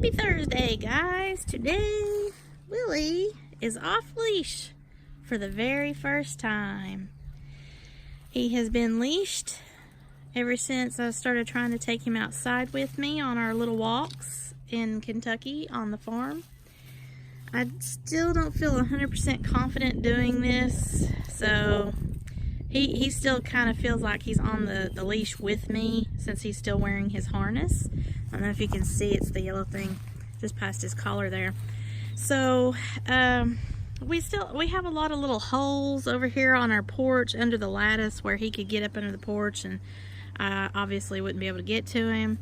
Happy Thursday, guys. Today, Willy is off leash for the very first time. He has been leashed ever since I started trying to take him outside with me on our little walks in Kentucky on the farm. I still don't feel 100% confident doing this, so he still kind of feels like he's on the leash with me since he's still wearing his harness. I don't know if you can see, it's the yellow thing just past his collar there. So we have a lot of little holes over here on our porch under the lattice where he could get up under the porch, and I obviously wouldn't be able to get to him.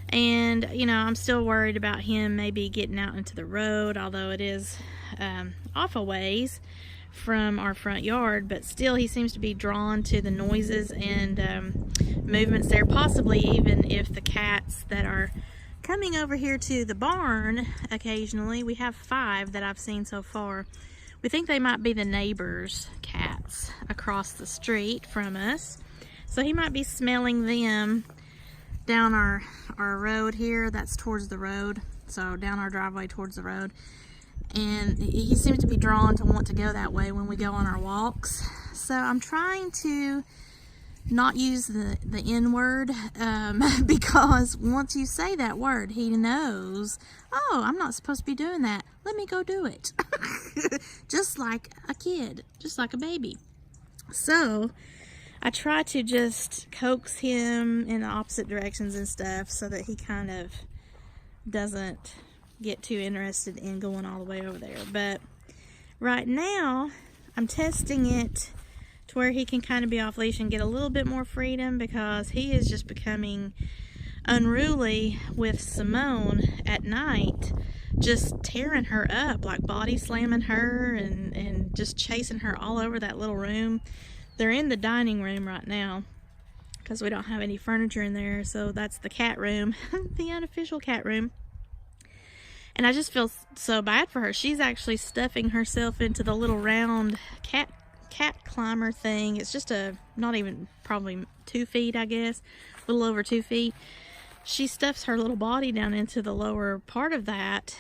And you know, I'm still worried about him maybe getting out into the road, although it is off a ways from our front yard, but still he seems to be drawn to the noises and movements there, possibly even if the cats that are coming over here to the barn occasionally, we have 5 that I've seen so far. We think they might be the neighbors' cats across the street from us, so he might be smelling them down our road here. That's towards the road, so down our driveway towards the road. And he seems to be drawn to want to go that way when we go on our walks. So I'm trying to not use the N word because once you say that word, he knows, oh, I'm not supposed to be doing that. Let me go do it. Just like a kid, just like a baby. So I try to just coax him in the opposite directions and stuff so that he kind of doesn't get too interested in going all the way over there. But right now I'm testing it to where he can kind of be off leash and get a little bit more freedom, because he is just becoming unruly with Simone at night, just tearing her up, like body slamming her and just chasing her all over that little room. They're in the dining room right now because we don't have any furniture in there, so that's the cat room, the unofficial cat room. And I just feel so bad for her. She's actually stuffing herself into the little round cat climber thing. It's just not even probably 2 feet, I guess, a little over 2 feet. She stuffs her little body down into the lower part of that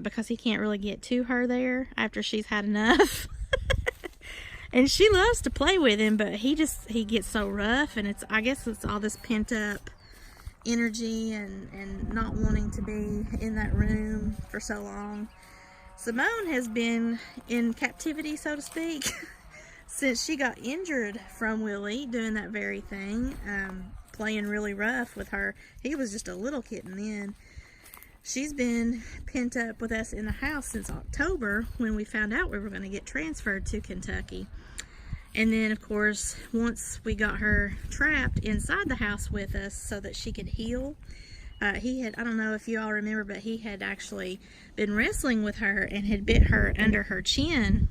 because he can't really get to her there after she's had enough. And she loves to play with him, but he gets so rough, and I guess it's all this pent up energy and not wanting to be in that room for so long. Simone has been in captivity, so to speak, since she got injured from Willy doing that very thing, playing really rough with her. He was just a little kitten then. She's been pent up with us in the house since October, when we found out we were going to get transferred to Kentucky. And then, of course, once we got her trapped inside the house with us so that she could heal, I don't know if you all remember, but he had actually been wrestling with her and had bit her under her chin.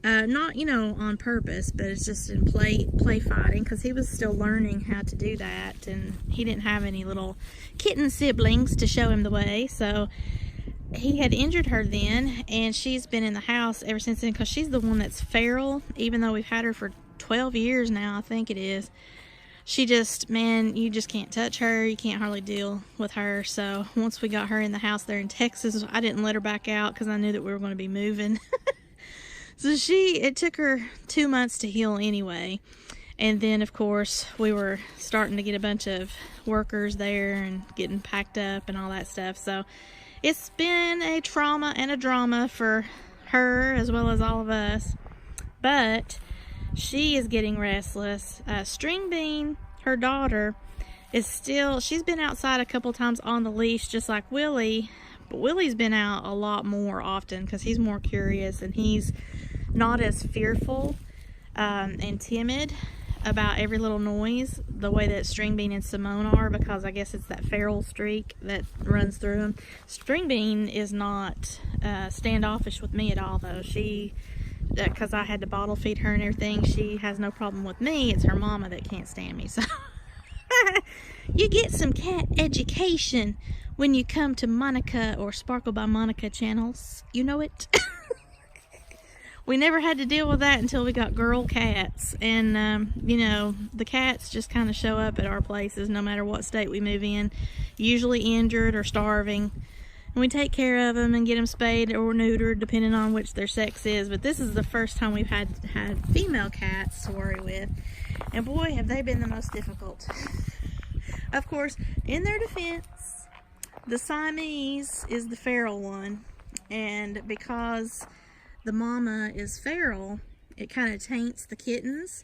Not, you know, on purpose, but it's just in play fighting, because he was still learning how to do that, and he didn't have any little kitten siblings to show him the way, so he had injured her then, and she's been in the house ever since then, because she's the one that's feral, even though we've had her for 12 years now, I think it is. She just, man, you just can't touch her. You can't hardly deal with her. So once we got her in the house there in Texas, I didn't let her back out because I knew that we were going to be moving. So it took her 2 months to heal anyway. And then, of course, we were starting to get a bunch of workers there and getting packed up and all that stuff. So it's been a trauma and a drama for her as well as all of us. But she is getting restless. String Bean, her daughter, she's been outside a couple times on the leash just like Willy. But Willy's been out a lot more often because he's more curious and he's not as fearful and timid about every little noise the way that String Bean and Simone are, because I guess it's that feral streak that runs through them. String Bean is not standoffish with me at all, though. Because I had to bottle feed her and everything, she has no problem with me. It's her mama that can't stand me. So you get some cat education when you come to Monica or Sparkle by Monica channels. You know it. We never had to deal with that until we got girl cats. And, you know, the cats just kind of show up at our places no matter what state we move in. usually injured or starving. And we take care of them and get them spayed or neutered depending on which their sex is. But this is the first time we've had female cats to worry with. And boy, have they been the most difficult. Of course, in their defense, the Siamese is the feral one. And because the mama is feral, it kind of taints the kittens.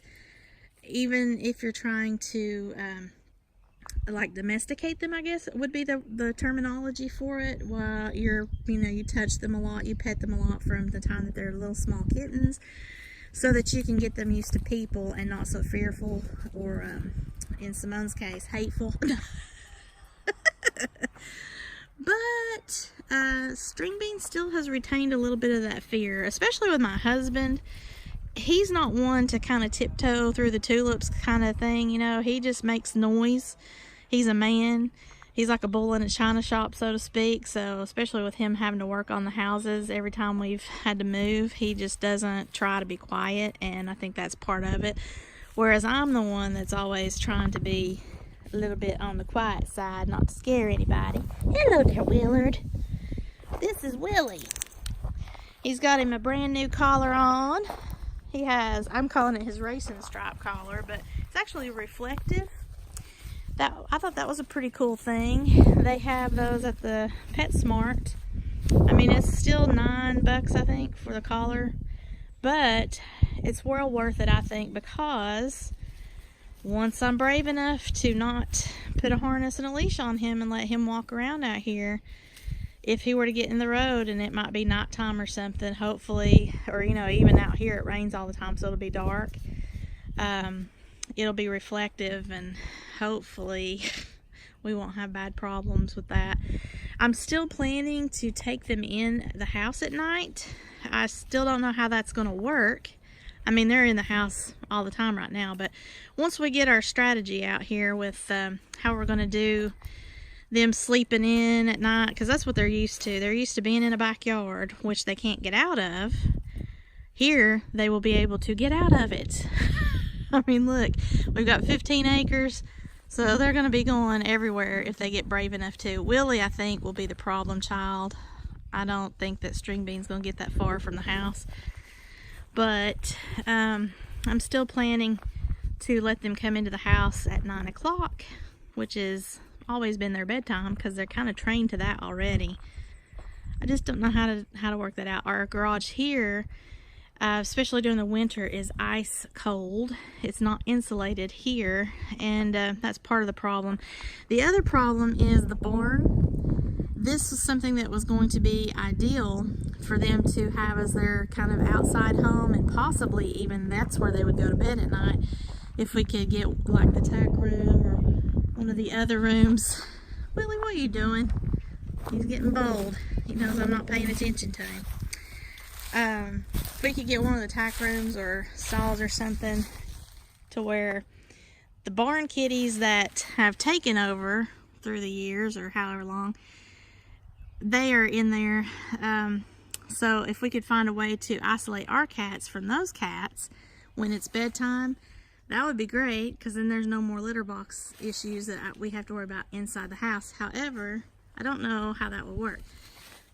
Even if you're trying to like domesticate them, I guess would be the terminology for it. While you touch them a lot, you pet them a lot from the time that they're little small kittens, so that you can get them used to people and not so fearful or in Simone's case, hateful. But String Bean still has retained a little bit of that fear, especially with my husband. He's not one to kind of tiptoe through the tulips kind of thing, you know. He just makes noise. He's a man. He's like a bull in a china shop, so to speak. So especially with him having to work on the houses every time we've had to move, he just doesn't try to be quiet, and I think that's part of it. Whereas I'm the one that's always trying to be a little bit on the quiet side, not to scare anybody. Hello there, Willard. This is Willy. He's got him a brand new collar on. He has, I'm calling it his racing stripe collar, but it's actually reflective. I thought that was a pretty cool thing. They have those at the PetSmart. I mean, it's still $9, I think, for the collar, but it's well worth it, I think, because once I'm brave enough to not put a harness and a leash on him and let him walk around out here, if he were to get in the road and it might be nighttime or something, hopefully, or even out here it rains all the time, so it'll be dark. It'll be reflective, and hopefully we won't have bad problems with that. I'm still planning to take them in the house at night. I still don't know how that's going to work. I mean, they're in the house all the time right now, but once we get our strategy out here with how we're going to do them sleeping in at night, because that's what they're used to. They're used to being in a backyard, which they can't get out of. Here, they will be able to get out of it. I mean, look, we've got 15 acres, so they're going to be going everywhere if they get brave enough to. Willy, I think, will be the problem child. I don't think that String Bean's going to get that far from the house. But I'm still planning to let them come into the house at 9 o'clock, which is always been their bedtime, because they're kind of trained to that already. I just don't know how to work that out. Our garage here, especially during the winter, is ice cold. It's not insulated here, and that's part of the problem. The other problem is the barn. This was something that was going to be ideal for them to have as their kind of outside home, and possibly even that's where they would go to bed at night, if we could get like the tack room or one of the other rooms. Willy, what are you doing? He's getting bold. He knows I'm not paying attention to him. If we could get one of the tack rooms or stalls or something to where the barn kitties that have taken over through the years or however long, they are in there. So if we could find a way to isolate our cats from those cats when it's bedtime, that would be great, because then there's no more litter box issues that we have to worry about inside the house. However, I don't know how that will work.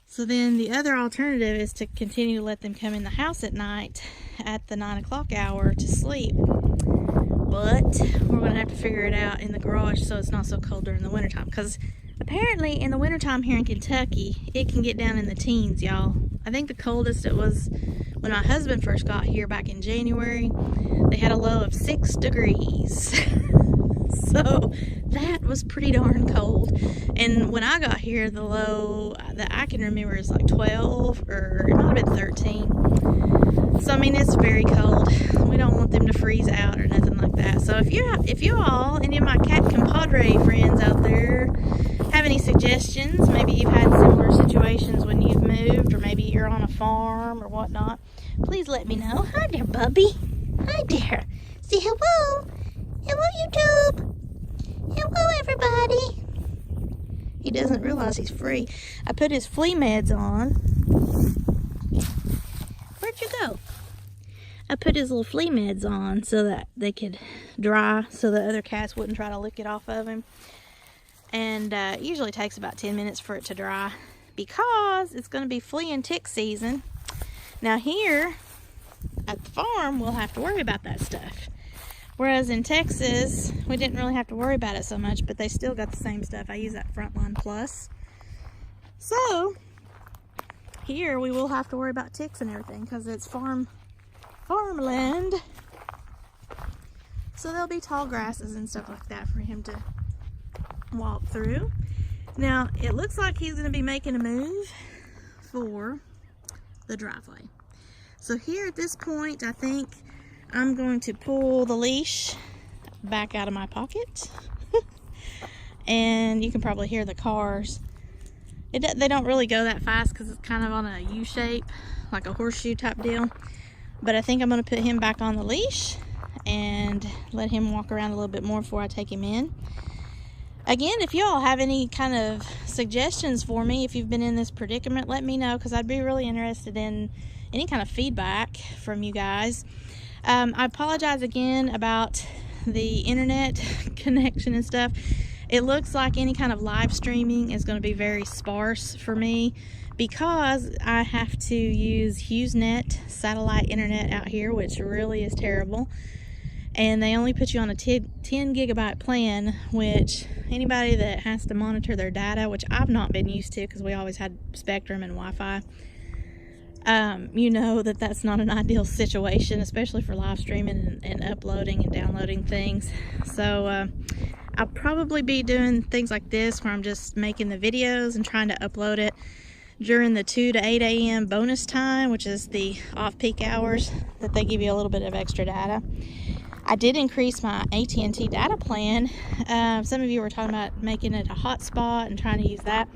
So then the other alternative is to continue to let them come in the house at night at the 9 o'clock hour to sleep. But we're going to have to figure it out in the garage so it's not so cold during the wintertime. Because apparently in the wintertime here in Kentucky, it can get down in the teens, y'all. I think the coldest it was when my husband first got here back in January. They had a low of 6 degrees. So that was pretty darn cold. And when I got here, the low that I can remember is like 12, or it might have been 13. So I mean, it's very cold. We don't want them to freeze out or nothing like that. So if you all, any of my cat compadre friends out there, have any suggestions, maybe you've had similar situations when you've moved, or maybe you're on a farm or whatnot, please let me know. Hi there, Bubby. Hi there. Say hello. Hello, YouTube. Hello, everybody. He doesn't realize he's free. I put his flea meds on. Where'd you go? I put his little flea meds on so that they could dry, so the other cats wouldn't try to lick it off of him. And it usually takes about 10 minutes for it to dry because it's going to be flea and tick season. Now here at the farm, we'll have to worry about that stuff. Whereas in Texas, we didn't really have to worry about it so much, but they still got the same stuff. I use that Frontline Plus. So here we will have to worry about ticks and everything because it's farmland. So there'll be tall grasses and stuff like that for him to walk through. Now it looks like he's going to be making a move for the driveway. So here at this point, I think I'm going to pull the leash back out of my pocket. And you can probably hear the cars. They don't really go that fast because it's kind of on a U shape, like a horseshoe type deal. But I think I'm going to put him back on the leash and let him walk around a little bit more before I take him in. Again, if y'all have any kind of suggestions for me, if you've been in this predicament, let me know, because I'd be really interested in any kind of feedback from you guys. I apologize again about the internet connection and stuff. It looks like any kind of live streaming is going to be very sparse for me because I have to use HughesNet satellite internet out here, which really is terrible. And they only put you on a 10 gigabyte plan, which anybody that has to monitor their data, which I've not been used to because we always had Spectrum and Wi-Fi, you know that that's not an ideal situation, especially for live streaming and uploading and downloading things. So I'll probably be doing things like this where I'm just making the videos and trying to upload it during the 2 to 8 a.m. bonus time, which is the off-peak hours that they give you a little bit of extra data. I did increase my AT&T data plan. Some of you were talking about making it a hotspot and trying to use that.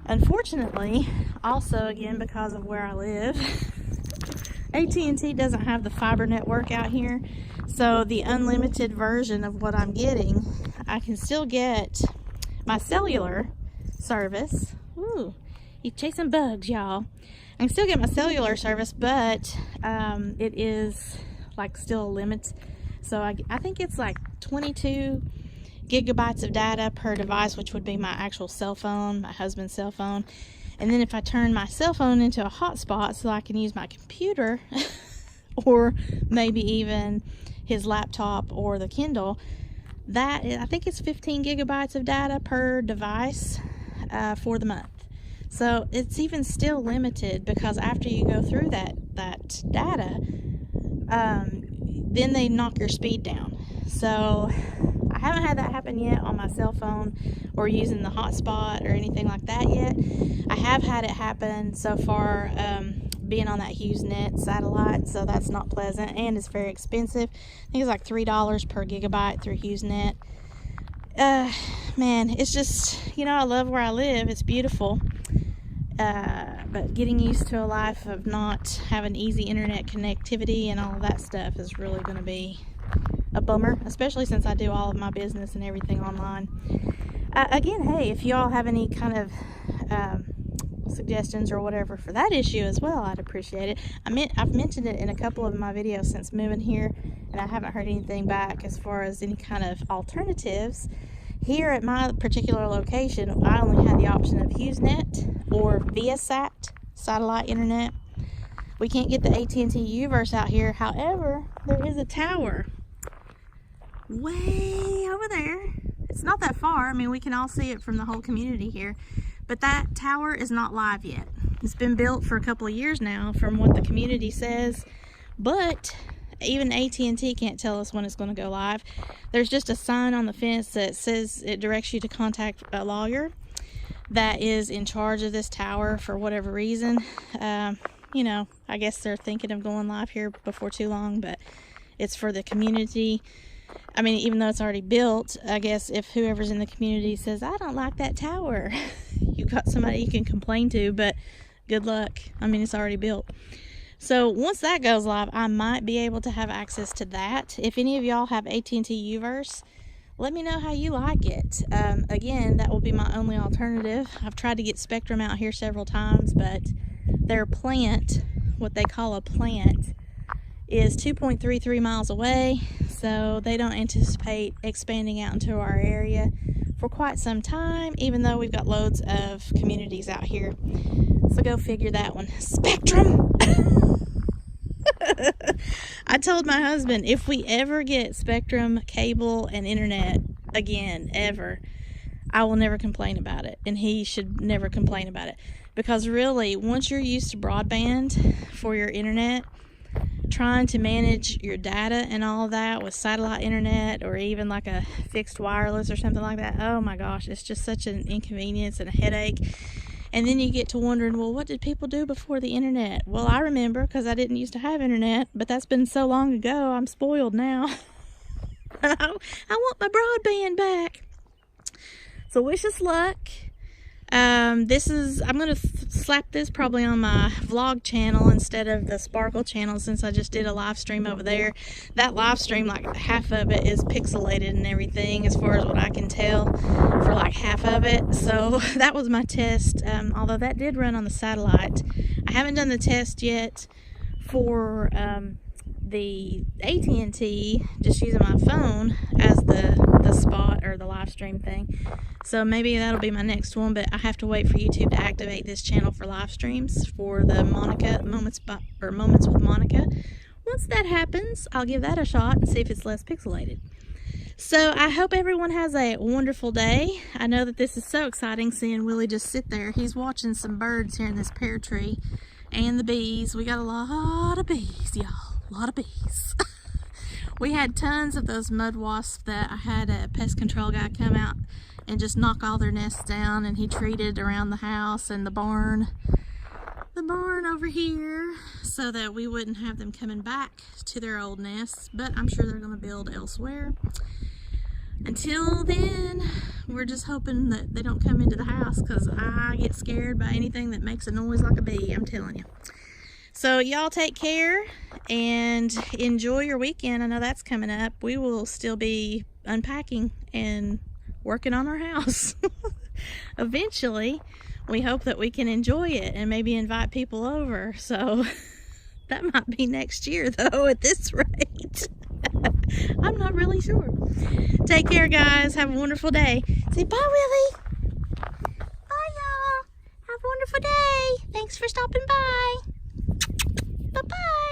Unfortunately, also again because of where I live, AT&T doesn't have the fiber network out here. So the unlimited version of what I'm getting, I can still get my cellular service. Ooh, you chasing bugs, y'all. I can still get my cellular service, but it is like still a limit. So I think it's like 22 gigabytes of data per device, which would be my actual cell phone, my husband's cell phone. And then if I turn my cell phone into a hotspot so I can use my computer or maybe even his laptop or the Kindle, I think it's 15 gigabytes of data per device for the month. So it's even still limited because after you go through that data, then they knock your speed down. So I haven't had that happen yet on my cell phone or using the hotspot or anything like that yet. I have had it happen so far being on that HughesNet satellite, so that's not pleasant, and it's very expensive. I think it's like $3 per gigabyte through HughesNet. Man, it's just, you know, I love where I live. It's beautiful. But getting used to a life of not having easy internet connectivity and all of that stuff is really going to be a bummer, especially since I do all of my business and everything online. Again, hey, if y'all have any kind of suggestions or whatever for that issue as well, I'd appreciate it. I've mentioned it in a couple of my videos since moving here, and I haven't heard anything back as far as any kind of alternatives. Here at my particular location, I only had the option of HughesNet or Viasat satellite internet. We can't get the AT&T U-verse out here. However, there is a tower way over there. It's not that far. I mean, we can all see it from the whole community here. But that tower is not live yet. It's been built for a couple of years now from what the community says. But even AT&T can't tell us when it's going to go live. There's just a sign on the fence that says it directs you to contact a lawyer that is in charge of this tower for whatever reason. You know, I guess they're thinking of going live here before too long, but it's for the community. I mean, even though it's already built, I guess if whoever's in the community says, I don't like that tower, you've got somebody you can complain to, but good luck. I mean, it's already built. So once that goes live, I might be able to have access to that. If any of y'all have AT&T U-verse, let me know how you like it. Again, that will be my only alternative. I've tried to get Spectrum out here several times, but their plant, what they call a plant, is 2.33 miles away, so they don't anticipate expanding out into our area for quite some time, even though we've got loads of communities out here. So go figure that one. Spectrum! I told my husband, if we ever get Spectrum, cable, and internet again, ever, I will never complain about it. And he should never complain about it. Because really, once you're used to broadband for your internet, trying to manage your data and all of that with satellite internet or even like a fixed wireless or something like that, oh my gosh, it's just such an inconvenience and a headache. And then you get to wondering, well, what did people do before the internet? Well, I remember, because I didn't used to have internet, but that's been so long ago, I'm spoiled now. I want my broadband back. So wish us luck. I'm going to slap this probably on my vlog channel instead of the Sparkle channel, since I just did a live stream over there. That live stream, like half of it is pixelated and everything, as far as what I can tell, for like half of it. So that was my test, although that did run on the satellite. I haven't done the test yet for the AT&T, just using my phone as the spot or the live stream thing. So maybe that'll be my next one, but I have to wait for YouTube to activate this channel for live streams for the Moments with Monica. Once that happens, I'll give that a shot and see if it's less pixelated. So I hope everyone has a wonderful day. I know that this is so exciting seeing Willie just sit there. He's watching some birds here in this pear tree and the bees. We got a lot of bees, y'all. A lot of bees. We had tons of those mud wasps that I had a pest control guy come out and just knock all their nests down, and he treated around the house and the barn over here, so that we wouldn't have them coming back to their old nests, but I'm sure they're going to build elsewhere. Until then, we're just hoping that they don't come into the house, because I get scared by anything that makes a noise like a bee, I'm telling you. So y'all take care and enjoy your weekend. I know that's coming up. We will still be unpacking and working on our house. Eventually, we hope that we can enjoy it and maybe invite people over. So that might be next year, though, at this rate. I'm not really sure. Take care, guys. Have a wonderful day. Say bye, Willie. Bye, y'all. Have a wonderful day. Thanks for stopping by. Bye-bye.